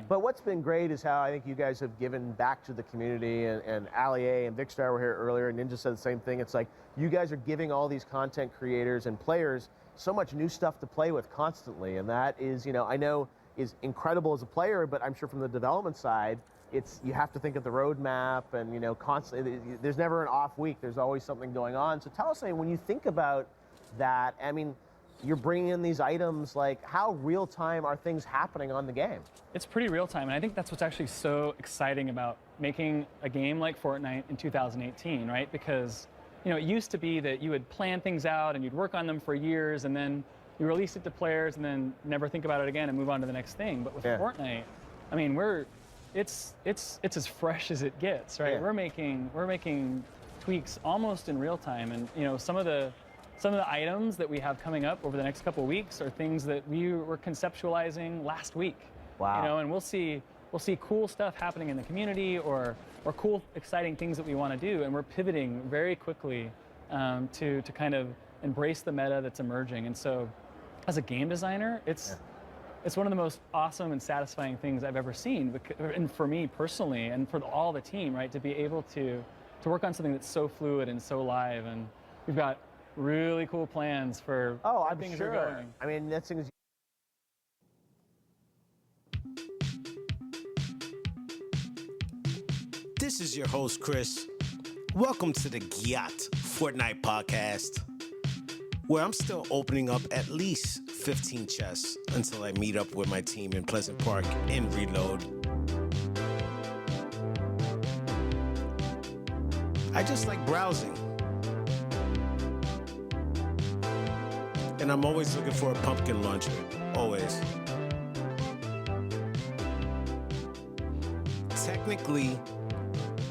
But what's been great is how I think you guys have given back to the community, and Ali A and Vicstar were here earlier, and Ninja said the same thing. It's like you guys are giving all these content creators and players so much new stuff to play with constantly, and that is, you know, I know is incredible as a player, but I'm sure from the development side, it's you have to think of the roadmap and, you know, constantly, there's never an off week. There's always something going on. So tell us, when you think about that, I mean, you're bringing in these items, like how real time are things happening on the game? It's pretty real time, and I think that's what's actually so exciting about making a game like Fortnite in 2018, right? Because, you know, it used to be that you would plan things out and you'd work on them for years, and then you release it to players and then never think about it again and move on to the next thing. But with Fortnite, I mean, it's as fresh as it gets, right? We're making tweaks almost in real time, and, you know, some of the items that we have coming up over the next couple of weeks are things that we were conceptualizing last week. Wow. You know, and we'll see cool stuff happening in the community, or cool, exciting things that we want to do, and we're pivoting very quickly to kind of embrace the meta that's emerging. And so, as a game designer, it's one of the most awesome and satisfying things I've ever seen, and for me personally, and for all the team, right, to be able to work on something that's so fluid and so live. And we've got really cool plans for how things sure. are going. I mean, that's things. This is your host, Chris. Welcome to the GYATT Fortnite podcast, where I'm still opening up at least 15 chests until I meet up with my team in Pleasant Park and reload. I just like browsing. And I'm always looking for a pumpkin launcher, always. Technically,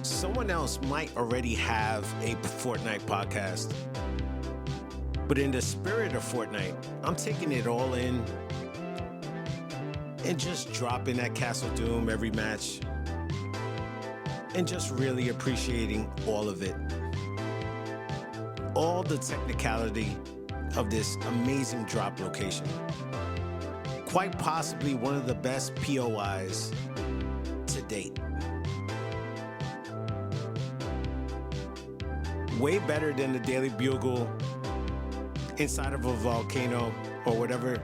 someone else might already have a Fortnite podcast. But in the spirit of Fortnite, I'm taking it all in and just dropping that Castle Doom every match and just really appreciating all of it. All the technicality of this amazing drop location. Quite possibly one of the best POIs to date. Way better than the Daily Bugle inside of a volcano or whatever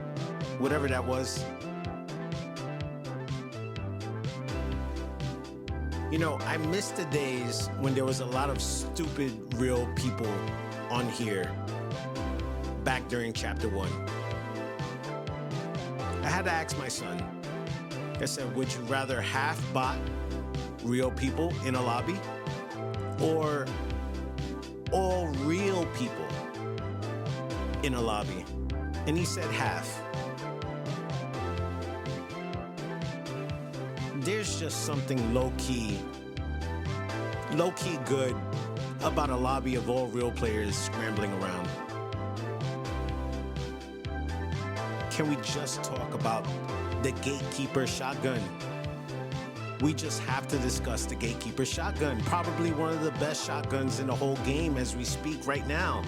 that was. You know, I miss the days when there was a lot of stupid real people on here back during Chapter 1. I had to ask my son, I said, would you rather half bot real people in a lobby or all real people in a lobby? And he said half. There's just something low-key good about a lobby of all real players scrambling around. Can we just talk about the Gatekeeper shotgun? We just have to discuss the Gatekeeper shotgun, probably one of the best shotguns in the whole game as we speak right now.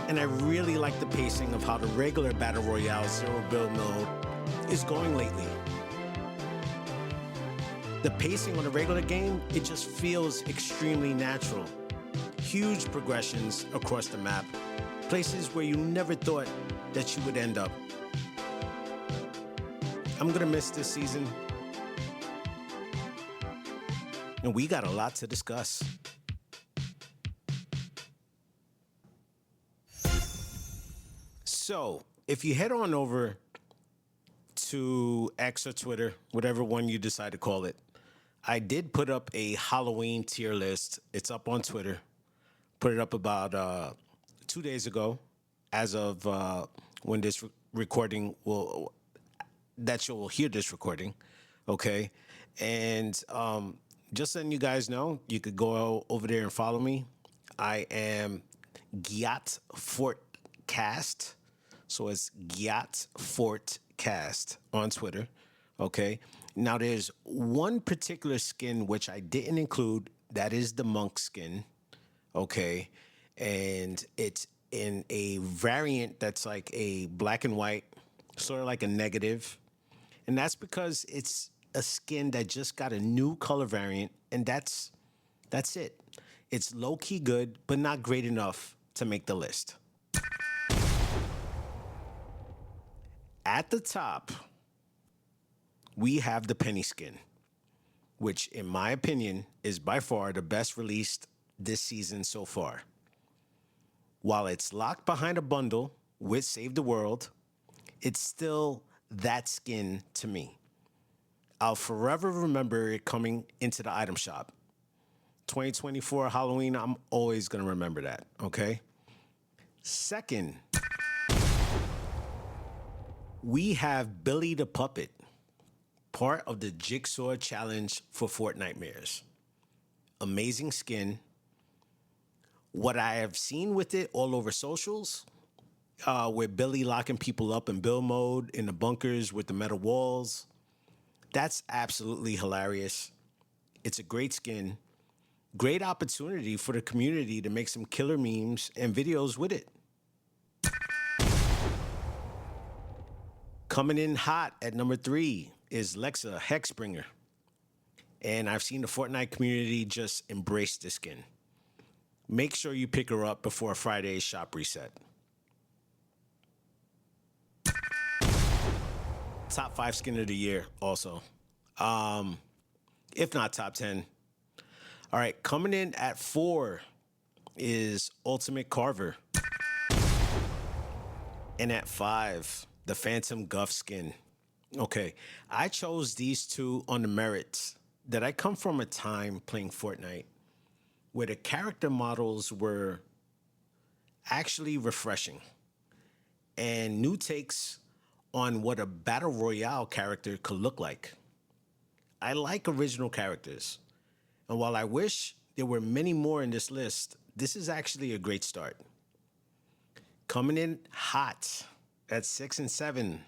And I really like the pacing of how the regular Battle Royale Zero Build mode is going lately. The pacing on the regular game, it just feels extremely natural. Huge progressions across the map, places where you never thought that you would end up. I'm gonna miss this season, and we got a lot to discuss. So, if you head on over to X or Twitter, whatever one you decide to call it, I did put up a Halloween tier list. It's up on Twitter. Put it up about 2 days ago, as of when this recording will, that you'll hear this recording, okay? And just letting you guys know, you could go over there and follow me. I am GYATTFortCast. So it's GYATTFortCast on Twitter, okay? Now, there's one particular skin which I didn't include. That is the monk skin, okay? And it's in a variant that's like a black and white, sort of like a negative. And that's because it's a skin that just got a new color variant, and that's it. It's low-key good, but not great enough to make the list. At the top, we have the penny skin, which in my opinion is by far the best released this season so far. While it's locked behind a bundle with Save the World, it's still that skin to me. I'll forever remember it coming into the item shop. 2024 Halloween, I'm always going to remember that, okay? Second, we have Billy the Puppet, part of the Jigsaw Challenge for Fortnitemares. Amazing skin. What I have seen with it all over socials, with Billy locking people up in build mode in the bunkers with the metal walls, that's absolutely hilarious. It's a great skin. Great opportunity for the community to make some killer memes and videos with it. Coming in hot at number 3 is Lexa Hexbringer. And I've seen the Fortnite community just embrace this skin. Make sure you pick her up before Friday's shop reset. Top 5 skin of the year also. If not top 10. All right, coming in at 4 is Ultimate Carver. And at 5, the Phantom Guff skin. Okay, I chose these two on the merits that I come from a time playing Fortnite where the character models were actually refreshing and new takes on what a battle royale character could look like. I like original characters, and while I wish there were many more in this list, this is actually a great start. Coming in hot at 6 and 7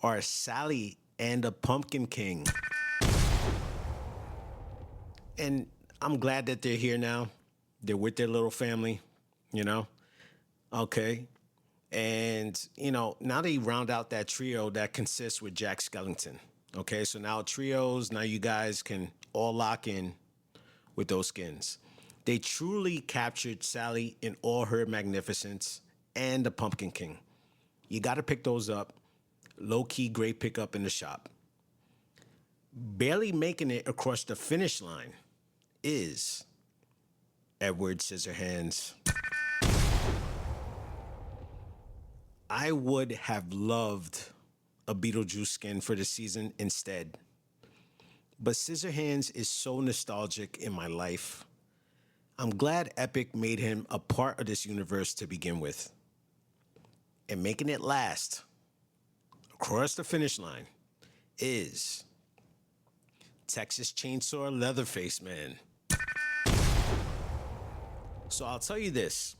are Sally and the Pumpkin King. And I'm glad that they're here now. They're with their little family, you know? Okay. And, now they round out that trio that consists with Jack Skellington. Okay, so now trios, now you guys can all lock in with those skins. They truly captured Sally in all her magnificence and the Pumpkin King. You got to pick those up. Low-key great pickup in the shop. Barely making it across the finish line is Edward Scissorhands. I would have loved a Beetlejuice skin for the season instead. But Scissorhands is so nostalgic in my life. I'm glad Epic made him a part of this universe to begin with. And making it last across the finish line is Texas Chainsaw Leatherface Man. So I'll tell you this.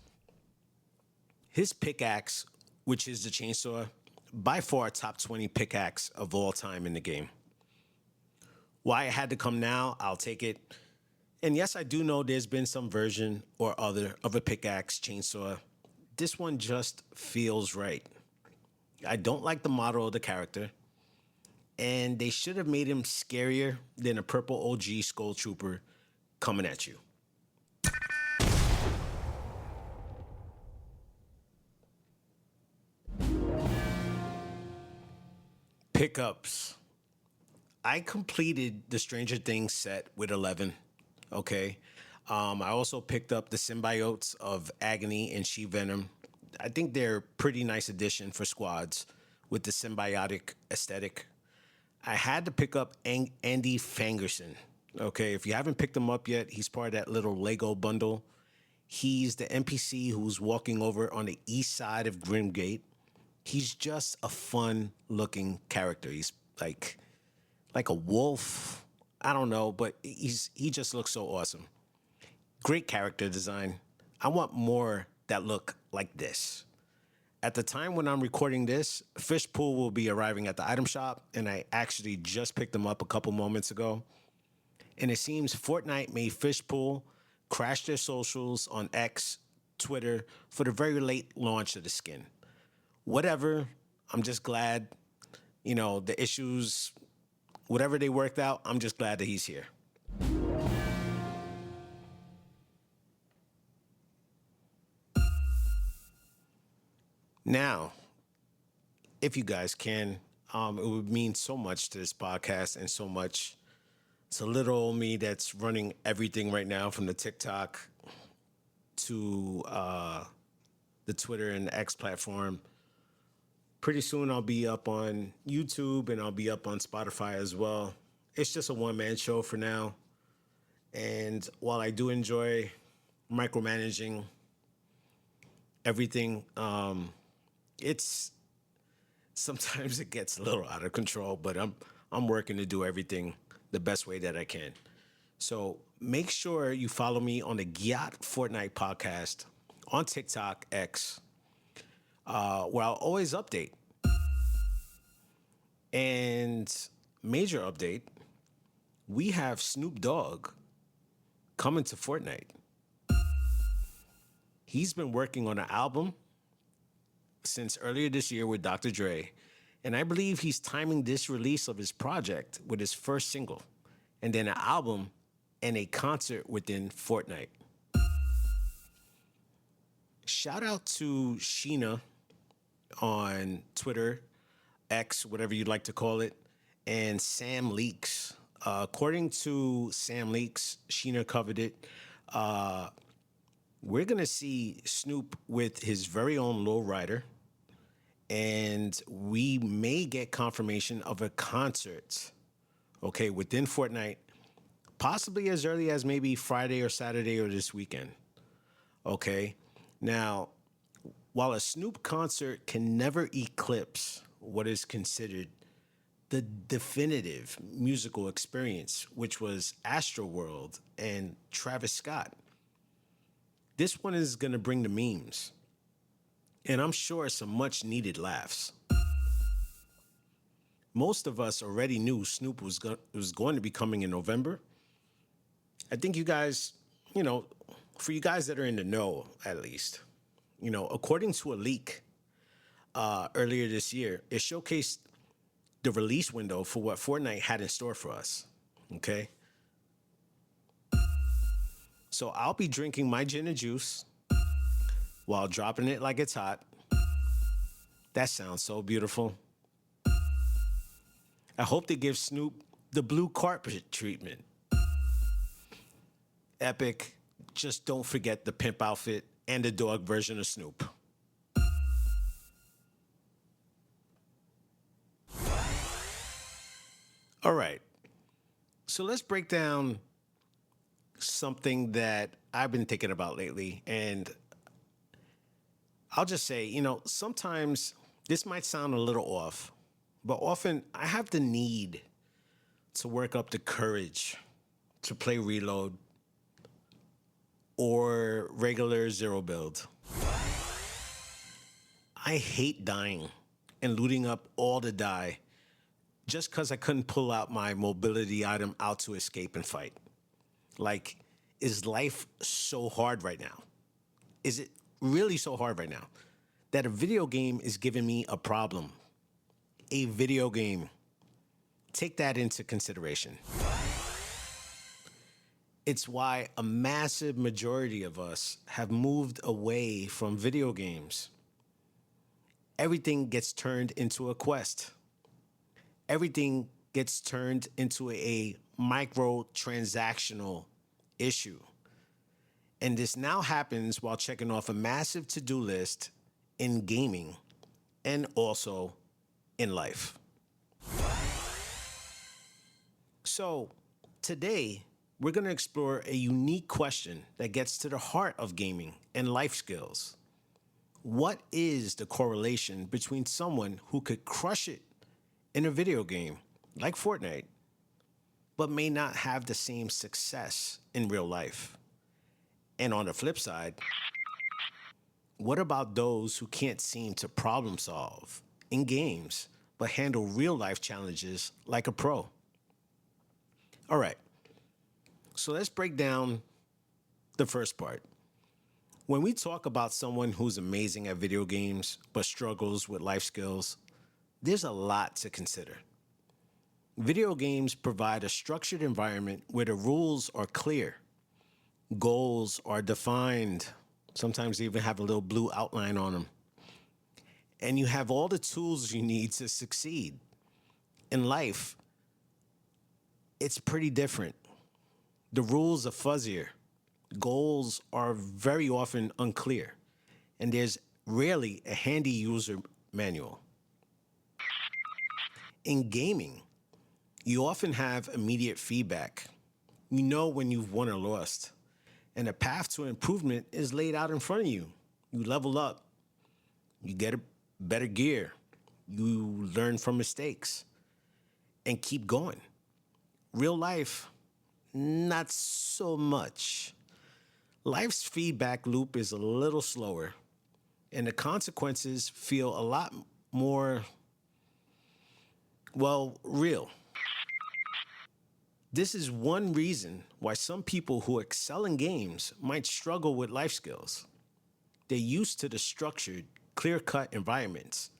His pickaxe, which is the chainsaw, by far top 20 pickaxe of all time in the game. Why it had to come now, I'll take it. And yes, I do know there's been some version or other of a pickaxe chainsaw. This one just feels right. I don't like the model of the character. And they should have made him scarier than a purple OG Skull Trooper coming at you. Pickups. I completed the Stranger Things set with 11. Okay. I also picked up the symbiotes of Agony and She-Venom. I think they're a pretty nice addition for squads with the symbiotic aesthetic. I had to pick up Andy Fangerson. Okay, if you haven't picked him up yet, he's part of that little Lego bundle. He's the NPC who's walking over on the east side of Grimgate. He's just a fun-looking character. He's like a wolf. I don't know, but he just looks so awesome. Great character design. I want more that look like this. At the time when I'm recording this, Fishpool will be arriving at the item shop, and I actually just picked them up a couple moments ago. And it seems Fortnite made Fishpool crash their socials on X, Twitter, for the very late launch of the skin. Whatever, I'm just glad, the issues whatever they worked out, I'm just glad that he's here. Now, if you guys can, it would mean so much to this podcast and so much to little old me that's running everything right now, from the TikTok to the Twitter and the X platform. Pretty soon I'll be up on YouTube and I'll be up on Spotify as well. It's just a one-man show for now. And while I do enjoy micromanaging everything, it's sometimes it gets a little out of control, but I'm working to do everything the best way that I can. So make sure you follow me on the GYATT Fortnite podcast on TikTok, X, where I'll always update. And major update, we have Snoop Dogg coming to Fortnite. He's been working on an album since earlier this year with Dr. Dre, and I believe he's timing this release of his project with his first single, and then an album and a concert within Fortnite. Shout out to Sheena on Twitter, X, whatever you'd like to call it, and Sam Leaks. According to Sam Leaks, Sheena covered it. We're going to see Snoop with his very own lowrider, and we may get confirmation of a concert, okay, within Fortnite, possibly as early as maybe Friday or Saturday or this weekend, okay? Now, while a Snoop concert can never eclipse what is considered the definitive musical experience, which was Astroworld and Travis Scott, this one is going to bring the memes, and I'm sure some much needed laughs. Most of us already knew Snoop was going to be coming in November. I think you guys, for you guys that are in the know, at least, according to a leak earlier this year, it showcased the release window for what Fortnite had in store for us, okay? So I'll be drinking my gin and juice while dropping it like it's hot. That sounds so beautiful. I hope they give Snoop the blue carpet treatment. Epic. Just don't forget the pimp outfit and the dog version of Snoop. All right. So let's break down something that I've been thinking about lately. And I'll just say, sometimes this might sound a little off, but often I have the need to work up the courage to play Reload or regular Zero Build. I hate dying and looting up all the die just because I couldn't pull out my mobility item out to escape and fight. Like, is life so hard right now? Is it really so hard right now that a video game is giving me a problem? A video game. Take that into consideration. It's why a massive majority of us have moved away from video games. Everything gets turned into a quest. Everything gets turned into a micro-transactional issue. And this now happens while checking off a massive to-do list in gaming and also in life. So today, we're going to explore a unique question that gets to the heart of gaming and life skills. What is the correlation between someone who could crush it in a video game like Fortnite, but may not have the same success in real life? And on the flip side, what about those who can't seem to problem solve in games, but handle real life challenges like a pro? All right, so let's break down the first part. When we talk about someone who's amazing at video games, but struggles with life skills, there's a lot to consider. Video games provide a structured environment where the rules are clear, goals are defined, sometimes they even have a little blue outline on them, and you have all the tools you need to succeed. In life, it's pretty different. The rules are fuzzier, goals are very often unclear, and there's rarely a handy user manual. In gaming, you often have immediate feedback. You know when you've won or lost, and a path to improvement is laid out in front of you. You level up, you get a better gear, you learn from mistakes, and keep going. Real life, not so much. Life's feedback loop is a little slower, and the consequences feel a lot more, well, real. This is one reason why some people who excel in games might struggle with life skills. They're used to the structured, clear-cut environments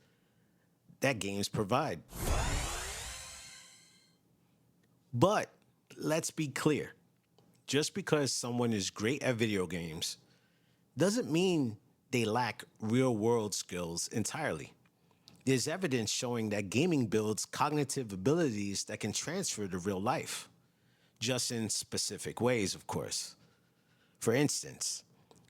that games provide. But let's be clear. Just because someone is great at video games doesn't mean they lack real-world skills entirely. There's evidence showing that gaming builds cognitive abilities that can transfer to real life, just in specific ways, of course. For instance,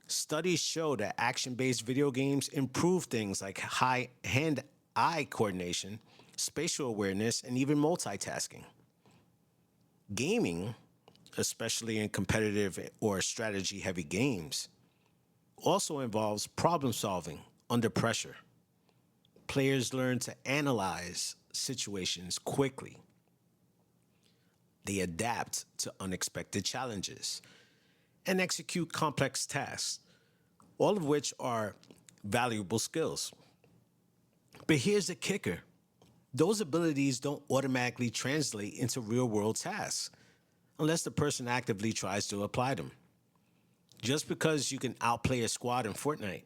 studies show that action-based video games improve things like high hand-eye coordination, spatial awareness, and even multitasking. Gaming, especially in competitive or strategy-heavy games, also involves problem-solving under pressure. Players learn to analyze situations quickly. They adapt to unexpected challenges and execute complex tasks, all of which are valuable skills. But here's the kicker. Those abilities don't automatically translate into real-world tasks unless the person actively tries to apply them. Just because you can outplay a squad in Fortnite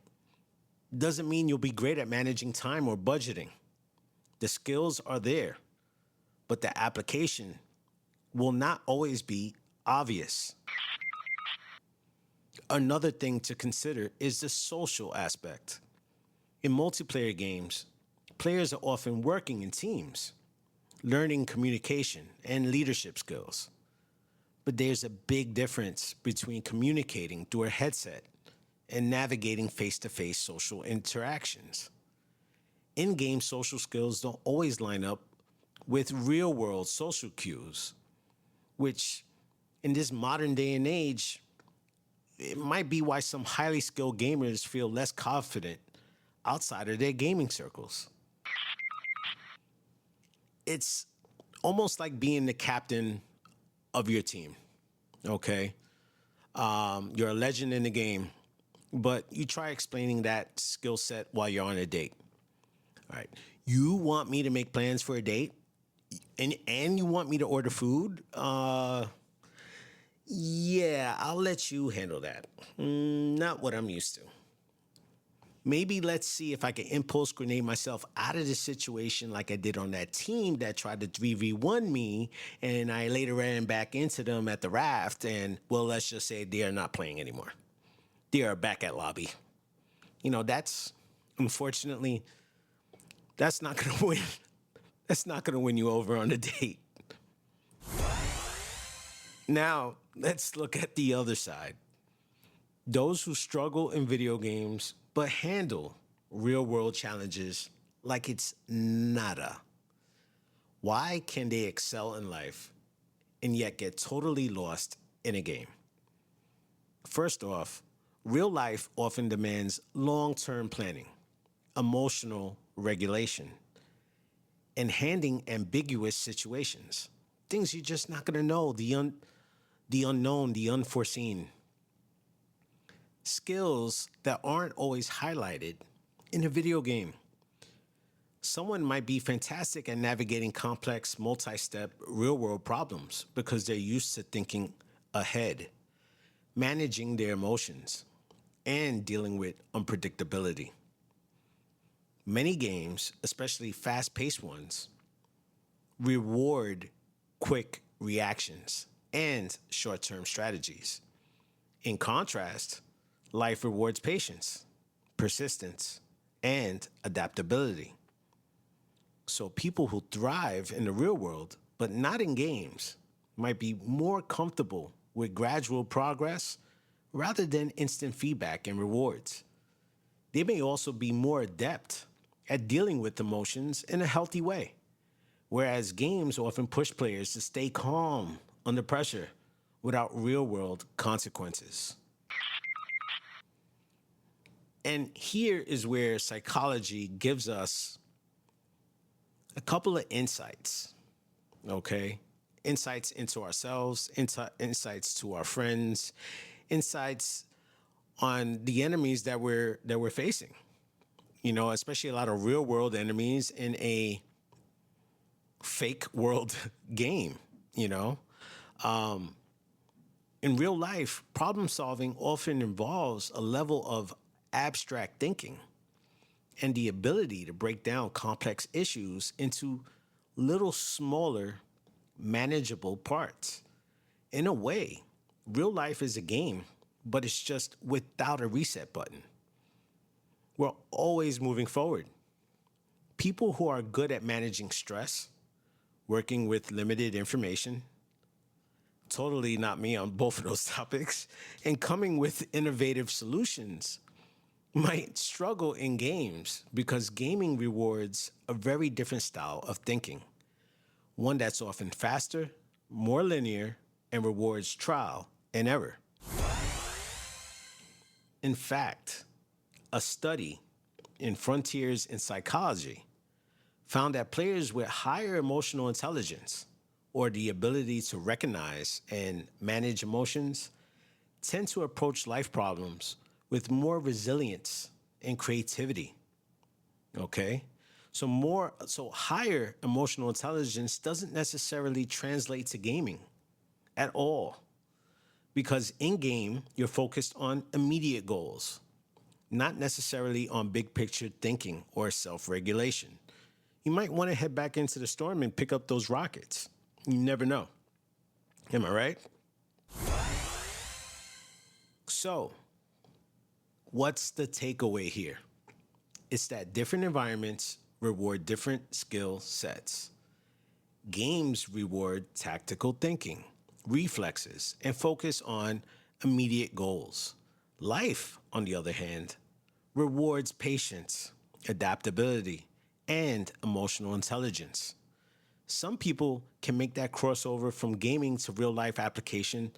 doesn't mean you'll be great at managing time or budgeting. The skills are there, but the application will not always be obvious. Another thing to consider is the social aspect. In multiplayer games, players are often working in teams, learning communication and leadership skills. But there's a big difference between communicating through a headset and navigating face-to-face social interactions. In-game social skills don't always line up with real-world social cues, which in this modern day and age, it might be why some highly skilled gamers feel less confident outside of their gaming circles. It's almost like being the captain of your team, okay? You're a legend in the game, but you try explaining that skill set while you're on a date. All right. You want me to make plans for a date? And you want me to order food? Yeah, I'll let you handle that. Not what I'm used to. Maybe let's see if I can impulse grenade myself out of the situation like I did on that team that tried to 3v1 me, and I later ran back into them at the raft, and, well, let's just say they are not playing anymore. They are back at lobby. You know, unfortunately, that's not going to win. That's not going to win you over on a date. Now, let's look at the other side. Those who struggle in video games but handle real-world challenges like it's nada. Why can they excel in life and yet get totally lost in a game? First off, real life often demands long-term planning, emotional regulation, and handling ambiguous situations. Things you're just not going to know, the unknown, the unforeseen. Skills that aren't always highlighted in a video game. Someone might be fantastic at navigating complex, multi-step, real-world problems because they're used to thinking ahead, managing their emotions, and dealing with unpredictability. Many games, especially fast-paced ones, reward quick reactions, and short-term strategies. In contrast, life rewards patience, persistence, and adaptability. So people who thrive in the real world, but not in games, might be more comfortable with gradual progress rather than instant feedback and rewards. They may also be more adept at dealing with emotions in a healthy way, whereas games often push players to stay calm under pressure without real world consequences. And here is where psychology gives us a couple of insights, okay? Insights into ourselves, insights to our friends, insights on the enemies that we're facing. You know, especially a lot of real world enemies in a fake world game, you know. In real life, problem solving often involves a level of abstract thinking and the ability to break down complex issues into little smaller, manageable parts. In a way, real life is a game, but it's just without a reset button. We're always moving forward. People who are good at managing stress, working with limited information, totally not me on both of those topics, and coming with innovative solutions might struggle in games because gaming rewards a very different style of thinking, one that's often faster, more linear, and rewards trial and error. In fact, a study in Frontiers in Psychology found that players with higher emotional intelligence, or the ability to recognize and manage emotions, tend to approach life problems with more resilience and creativity. Okay? So higher emotional intelligence doesn't necessarily translate to gaming at all. Because in game, you're focused on immediate goals, not necessarily on big picture thinking or self-regulation. You might want to head back into the storm and pick up those rockets. You never know. Am I right? So, what's the takeaway here? It's that different environments reward different skill sets. Games reward tactical thinking, reflexes, and focus on immediate goals. Life, on the other hand, rewards patience, adaptability, and emotional intelligence. Some people can make that crossover from gaming to real life application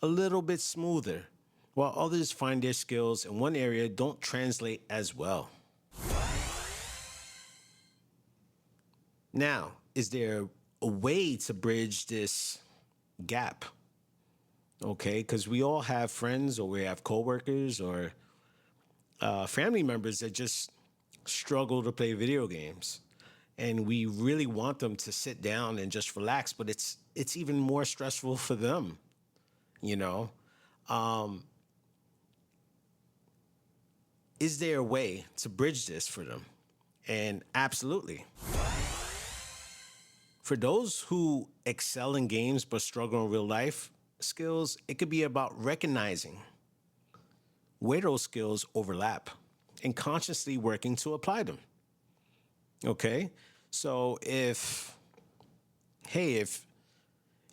a little bit smoother, while others find their skills in one area don't translate as well. Now, is there a way to bridge this gap? Okay, because we all have friends or we have coworkers or family members that just struggle to play video games. And we really want them to sit down and just relax, but it's even more stressful for them, you know? Is there a way to bridge this for them? And absolutely. For those who excel in games but struggle in real life skills, it could be about recognizing where those skills overlap and consciously working to apply them. Okay? So if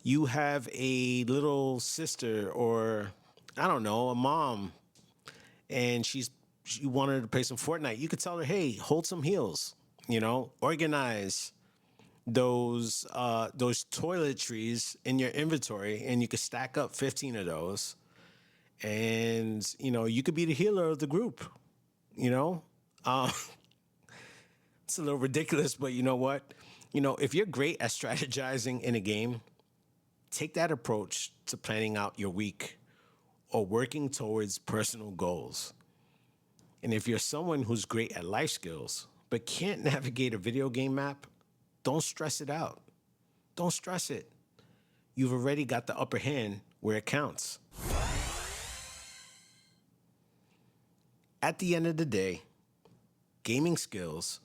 you have a little sister or, I don't know, a mom, and she wanted to play some Fortnite, you could tell her, hey, hold some heels, you know, organize those toiletries in your inventory, and you could stack up 15 of those, and you know you could be the healer of the group. You know, it's a little ridiculous, but you know what? You know, if you're great at strategizing in a game, take that approach to planning out your week or working towards personal goals. And if you're someone who's great at life skills but can't navigate a video game map, don't stress it out. Don't stress it. You've already got the upper hand where it counts. At the end of the day, gaming skills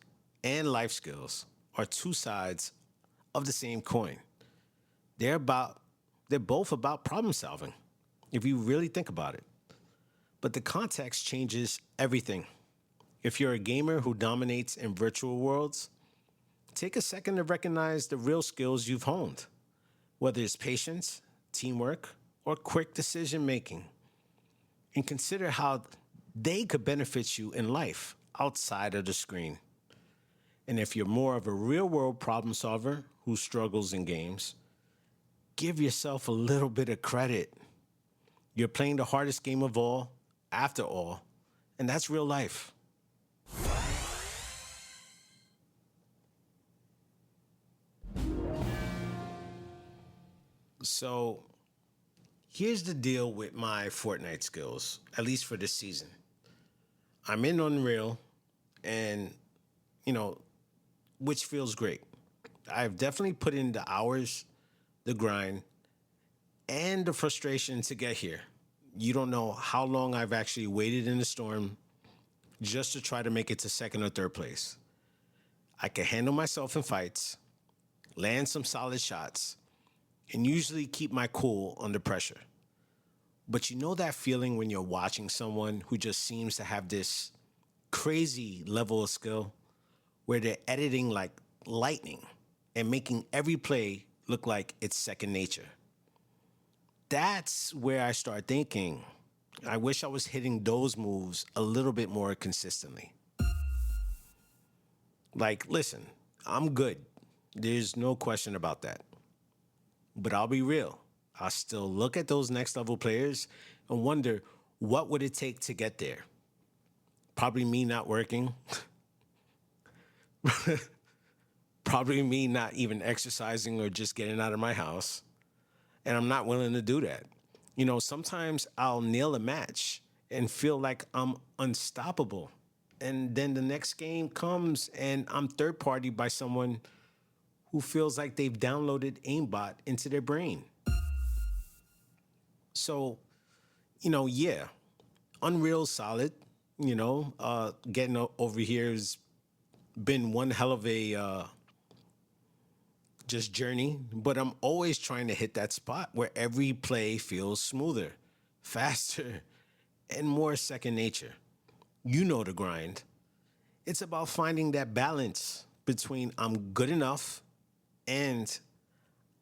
and life skills are two sides of the same coin. They're both about problem solving, if you really think about it. But the context changes everything. If you're a gamer who dominates in virtual worlds, take a second to recognize the real skills you've honed, whether it's patience, teamwork, or quick decision making, and consider how they could benefit you in life outside of the screen. And if you're more of a real world problem solver who struggles in games, give yourself a little bit of credit. You're playing the hardest game of all, after all, and that's real life. So here's the deal with my Fortnite skills, at least for this season. I'm in Unreal, and, which feels great. I've definitely put in the hours, the grind, and the frustration to get here. You don't know how long I've actually waited in the storm just to try to make it to second or third place. I can handle myself in fights, land some solid shots, and usually keep my cool under pressure. But you know that feeling when you're watching someone who just seems to have this crazy level of skill where they're editing like lightning and making every play look like it's second nature? That's where I start thinking, I wish I was hitting those moves a little bit more consistently. Like, listen, I'm good. There's no question about that. But I'll be real. I still look at those next level players and wonder, what would it take to get there? Probably me not working. Probably me not even exercising or just getting out of my house. And I'm not willing to do that. Sometimes I'll nail a match and feel like I'm unstoppable. And then the next game comes and I'm third party by someone who feels like they've downloaded aimbot into their brain. So, yeah, Unreal's solid. Getting over here has been one hell of a just journey, but I'm always trying to hit that spot where every play feels smoother, faster, and more second nature. You know the grind. It's about finding that balance between I'm good enough and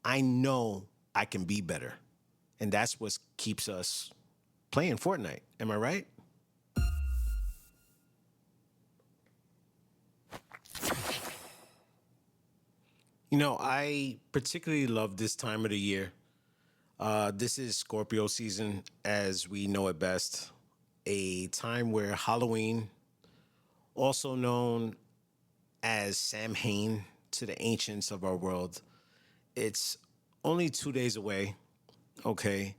I know I can be better. And that's what keeps us playing Fortnite. Am I right? I particularly love this time of the year. This is Scorpio season, as we know it best. A time where Halloween, also known as Samhain to the ancients of our world, it's only 2 days away, okay?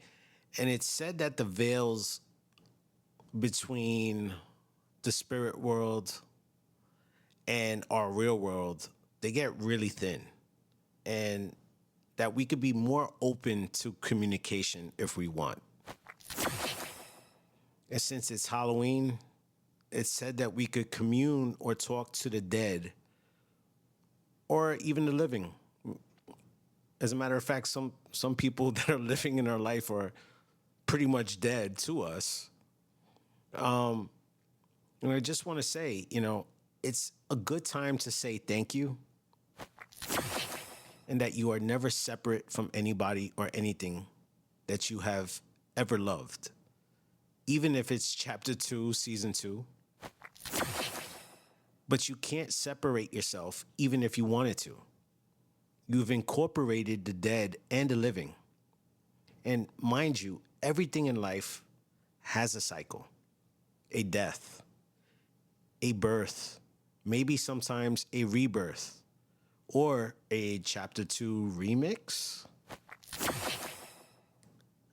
And it's said that the veils between the spirit world and our real world, they get really thin. And that we could be more open to communication if we want. And since it's Halloween, it's said that we could commune or talk to the dead or even the living. As a matter of fact, some people that are living in our life are pretty much dead to us. And I just want to say, it's a good time to say thank you, and that you are never separate from anybody or anything that you have ever loved, even if it's chapter 2, season 2. But you can't separate yourself even if you wanted to. You've incorporated the dead and the living. And mind you, everything in life has a cycle, a death, a birth, maybe sometimes a rebirth, or a chapter 2 remix.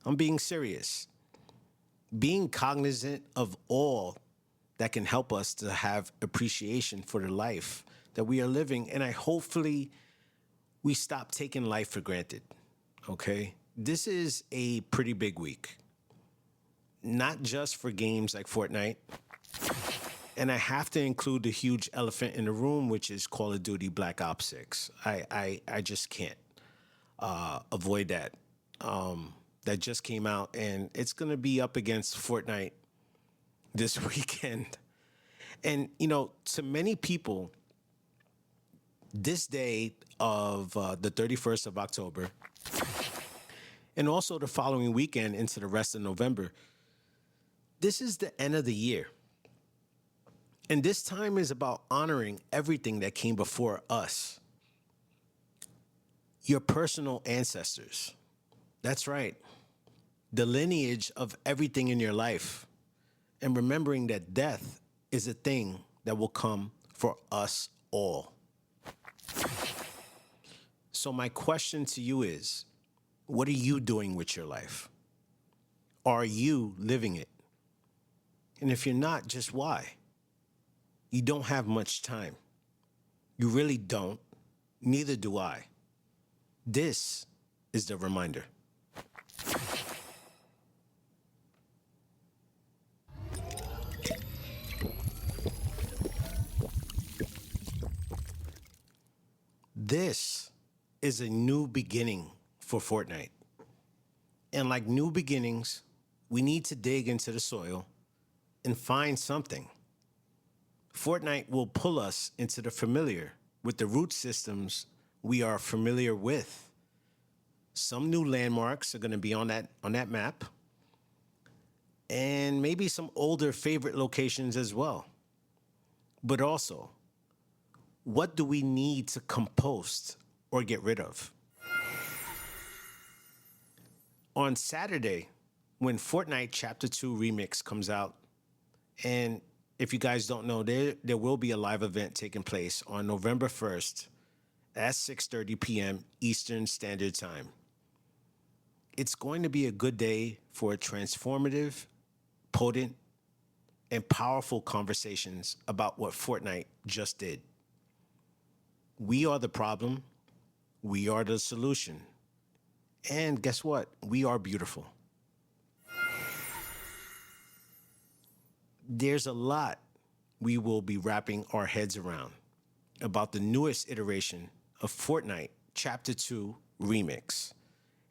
I'm being serious. Being cognizant of all that can help us to have appreciation for the life that we are living. And hopefully we stop taking life for granted, okay? This is a pretty big week. Not just for games like Fortnite. And I have to include the huge elephant in the room, which is Call of Duty Black Ops 6. I just can't. Avoid That, that just came out, and it's going to be up against Fortnite this weekend. And, you know, to many people, this day of the 31st of October, and also the following weekend into the rest of November, this is the end of the year. And this time is about honoring everything that came before us. Your personal ancestors. That's right. The lineage of everything in your life. And remembering that death is a thing that will come for us all. So my question to you is, what are you doing with your life? Are you living it? And if you're not, just why? You don't have much time. You really don't. Neither do I. This is the reminder. This is a new beginning for Fortnite. And like new beginnings, we need to dig into the soil and find something. Fortnite will pull us into the familiar with the root systems we are familiar with. Some new landmarks are going to be on that map, and maybe some older favorite locations as well. But also, what do we need to compost or get rid of? On Saturday, when Fortnite Chapter 2 Remix comes out, and if you guys don't know, there will be a live event taking place on November 1st at 6:30 p.m. Eastern Standard Time. It's going to be a good day for transformative, potent, and powerful conversations about what Fortnite just did. We are the problem. We are the solution. And guess what? We are beautiful. There's a lot we will be wrapping our heads around about the newest iteration of Fortnite Chapter 2 Remix.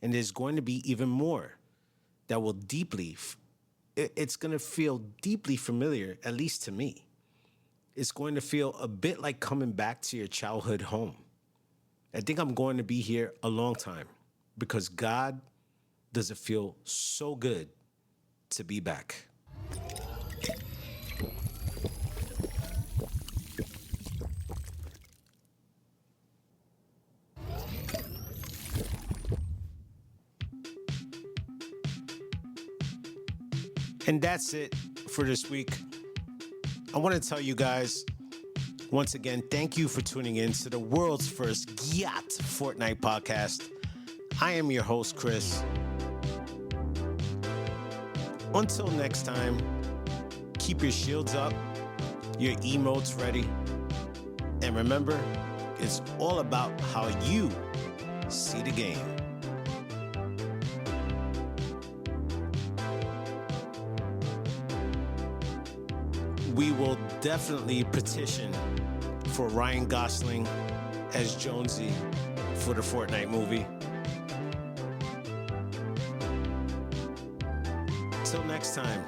And there's going to be even more that will it's going to feel deeply familiar, at least to me. It's going to feel a bit like coming back to your childhood home. I think I'm going to be here a long time because God, does it feel so good to be back. And that's it for this week. I want to tell you guys, once again, thank you for tuning in to the world's first GYATT Fortnite podcast. I am your host, Chris. Until next time, keep your shields up, your emotes ready, and remember, it's all about how you see the game. We will definitely petition for Ryan Gosling as Jonesy for the Fortnite movie. Till next time.